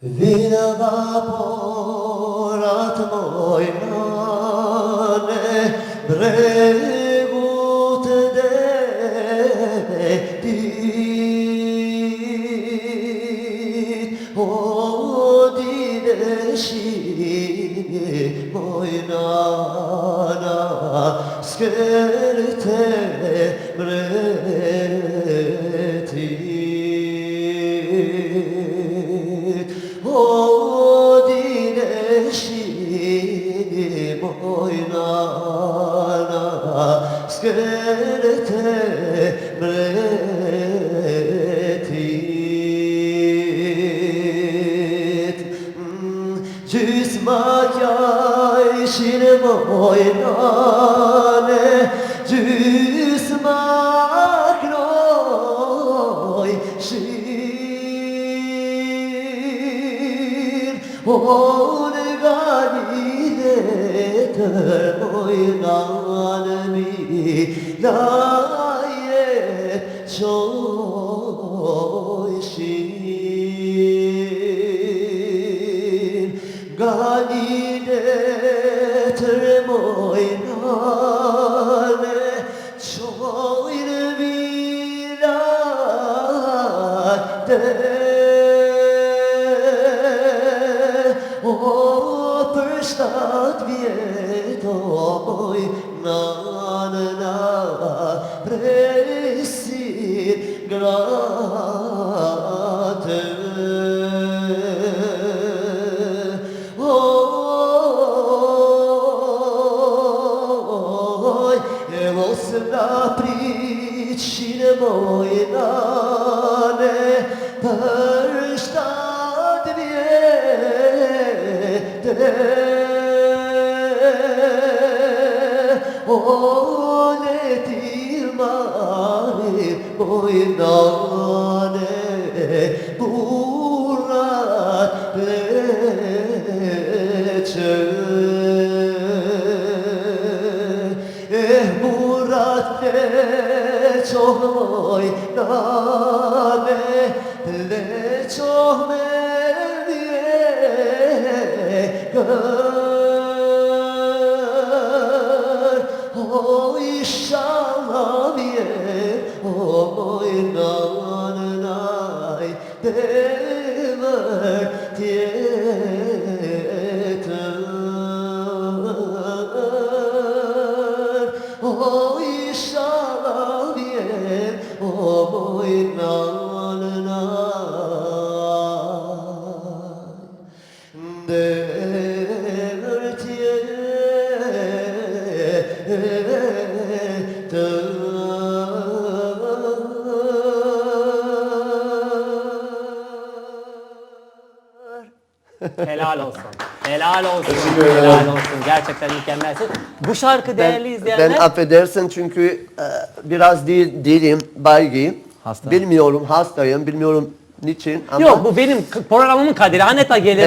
Vina vaporat mojnane bregut detit odideshi mojnana skerte bretit odideshi mojnana skerte bretit Cüsmakay şir mojnane Cüsmak roy şir On ganideter mojnane layet çoy şir Ganideter mojnane çoy vilade O përshtat vjet o mojnana presit gratë Mos na priçin mojnane përshtat vjete O letir marim mojnane burrat leçe Murat leçoh mojnane leçoh mevye gör O inşallah vye o mojnanay dever tiyeter O inşallah vye o mojnanay dever tiyeter Helal olsun. Helal olsun. Teşekkür ederim. Helal olsun. Gerçekten mükemmelsin. Bu şarkı değerli izleyenler. Ben affedersin çünkü biraz değilim baygın. Hasta. Bilmiyorum hastayım bilmiyorum niçin ama Yok bu benim programımın kaderi. Aneta gelir.